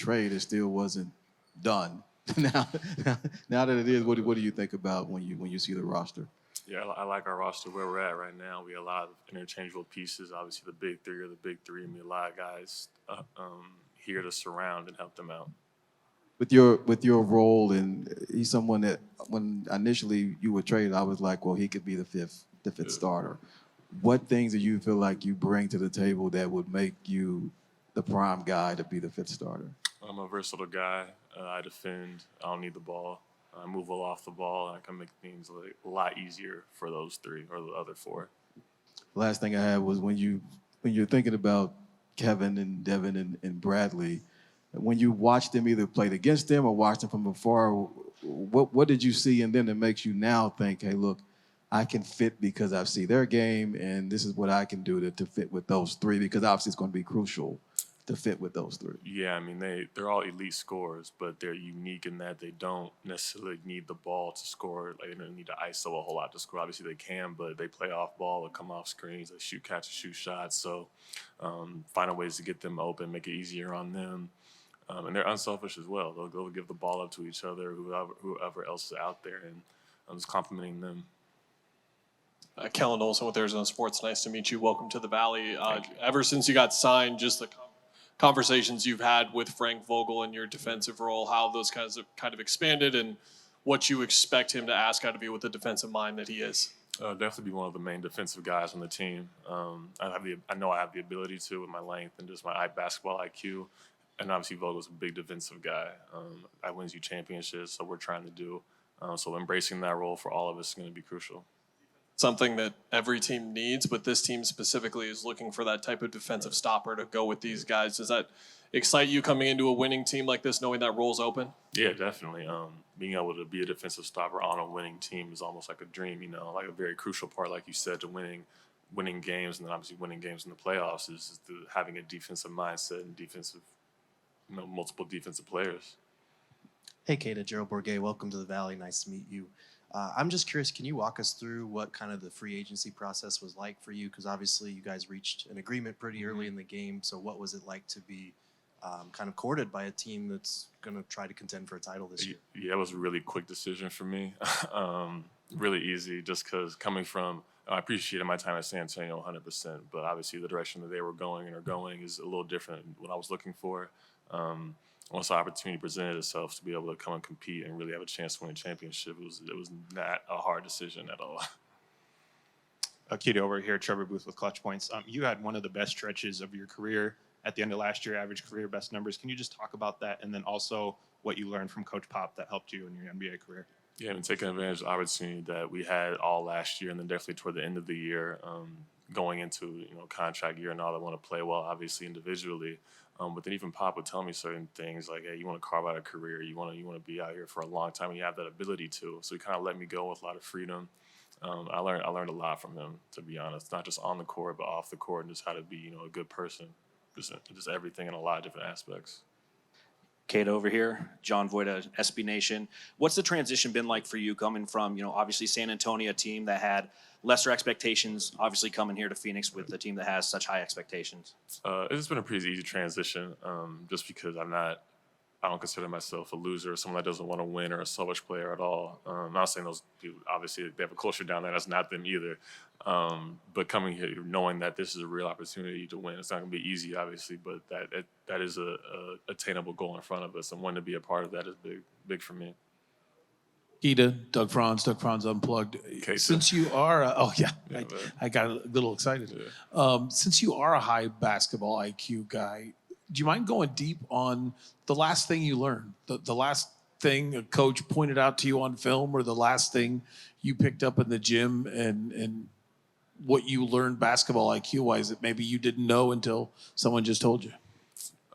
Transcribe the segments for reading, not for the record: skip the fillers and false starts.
trade, it still wasn't done. now, now that it is, what do you think about when you see the roster? Yeah, I like our roster where we're at right now. We have a lot of interchangeable pieces. Obviously, the big three are the big three, and we have a lot of guys here to surround and help them out. With your role, and he's someone that when initially you were traded, I was like, well, he could be the fifth starter. What things do you feel like you bring to the table that would make you the prime guy to be the fifth starter? I'm a versatile guy. I defend. I don't need the ball. I move well off the ball, and I can make things like a lot easier for those three or the other four. Last thing I had was when you're thinking about Kevin and Devin and Bradley, when you watched them either played against them or watched them from afar, what did you see in them that makes you now think, hey, look, I can fit because I see their game, and this is what I can do to fit with those three, because obviously it's going to be crucial to fit with those three. Yeah, I mean they're all elite scorers, but they're unique in that they don't necessarily need the ball to score. Like they don't need to ISO a whole lot to score. Obviously they can, but they play off ball, they come off screens, they shoot, catch, and shoot shots. So finding ways to get them open, make it easier on them. And they're unselfish as well. They'll give the ball up to each other, whoever else is out there, and I'm just complimenting them. Kellen Olson with Arizona Sports. Nice to meet you. Welcome to the Valley. Ever since you got signed, just the conversations you've had with Frank Vogel in your defensive role, how those kind of expanded, and what you expect him to ask out of you with the defensive mind that he is. Definitely be one of the main defensive guys on the team. I know I have the ability to with my length and just my basketball IQ. And obviously Vogel's a big defensive guy. I wins you championships, so we're trying to do. So embracing that role for all of us is going to be crucial. Something that every team needs, but this team specifically is looking for that type of defensive stopper to go with these guys. Does that excite you coming into a winning team like this, knowing that role's open? Yeah, definitely. Being able to be a defensive stopper on a winning team is almost like a dream, like a very crucial part, like you said, to winning games, and then obviously winning games in the playoffs is having a defensive mindset and multiple defensive players. Hey, Keita, Gerald Bourget, welcome to the Valley. Nice to meet you. I'm just curious, can you walk us through what kind of the free agency process was like for you? Because obviously you guys reached an agreement pretty early in the game. So what was it like to be kind of courted by a team that's going to try to contend for a title this year? Yeah, it was a really quick decision for me. Really easy, just because coming from, I appreciated my time at San Antonio 100%, but obviously the direction that they were going and are going is a little different than what I was looking for. Once the opportunity presented itself to be able to come and compete and really have a chance to win a championship, it was not a hard decision at all. Keita over here, Trevor Booth with Clutch Points. You had one of the best stretches of your career at the end of last year, average career best numbers. Can you just talk about that, and then also what you learned from Coach Pop that helped you in your NBA career? Yeah, and taking advantage of the opportunity that we had all last year, and then definitely toward the end of the year, going into contract year and all, I want to play well, obviously individually. But then even Pop would tell me certain things like, hey, you want to carve out a career, you want to be out here for a long time, and you have that ability to. So he kind of let me go with a lot of freedom. I learned a lot from him, to be honest, not just on the court, but off the court, and just how to be a good person, just everything in a lot of different aspects. Keita over here, John Voida, SB Nation. What's the transition been like for you coming from, obviously San Antonio, a team that had lesser expectations, obviously coming here to Phoenix with a team that has such high expectations? It's been a pretty easy transition, just because I don't consider myself a loser or someone that doesn't want to win or a selfish player at all. I'm not saying those people, obviously, they have a culture down there. That's not them either. But coming here, knowing that this is a real opportunity to win, it's not going to be easy, obviously, but that is a attainable goal in front of us, and wanting to be a part of that is big for me. Keita, Doug Franz Unplugged. Keita. Since you are, I got a little excited. Yeah. Since you are a high basketball IQ guy, do you mind going deep on the last thing you learned, the last thing a coach pointed out to you on film, or the last thing you picked up in the gym, and what you learned basketball IQ-wise that maybe you didn't know until someone just told you?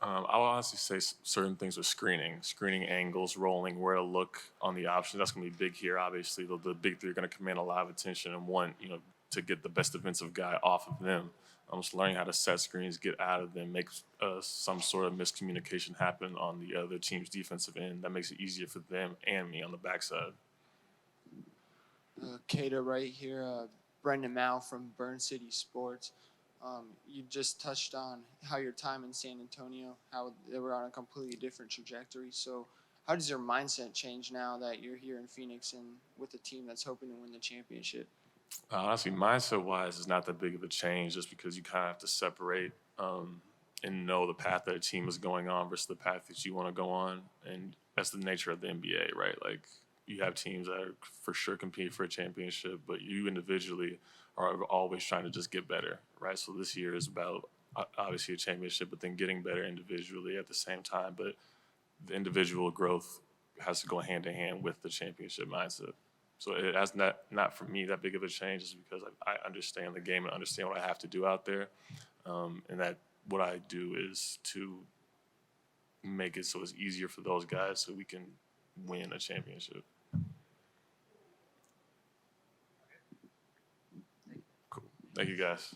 I'll honestly say certain things with screening angles, rolling, where to look on the options. That's going to be big here. Obviously, the big three are going to command a lot of attention and want to get the best defensive guy off of them. I'm just learning how to set screens, get out of them, make some sort of miscommunication happen on the other team's defensive end. That makes it easier for them and me on the backside. Keita right here, Brendan Mao from Burn City Sports. You just touched on how your time in San Antonio, how they were on a completely different trajectory. So how does your mindset change now that you're here in Phoenix and with a team that's hoping to win the championship? Honestly, mindset-wise, it's not that big of a change just because you kind of have to separate and know the path that a team is going on versus the path that you want to go on. And that's the nature of the NBA, right? Like, you have teams that are for sure compete for a championship, but you individually are always trying to just get better, right? So this year is about obviously a championship, but then getting better individually at the same time. But the individual growth has to go hand in hand with the championship mindset. So it has not for me that big of a change, just because I understand the game and understand what I have to do out there, and that what I do is to make it so it's easier for those guys so we can win a championship. Cool. Thank you, guys.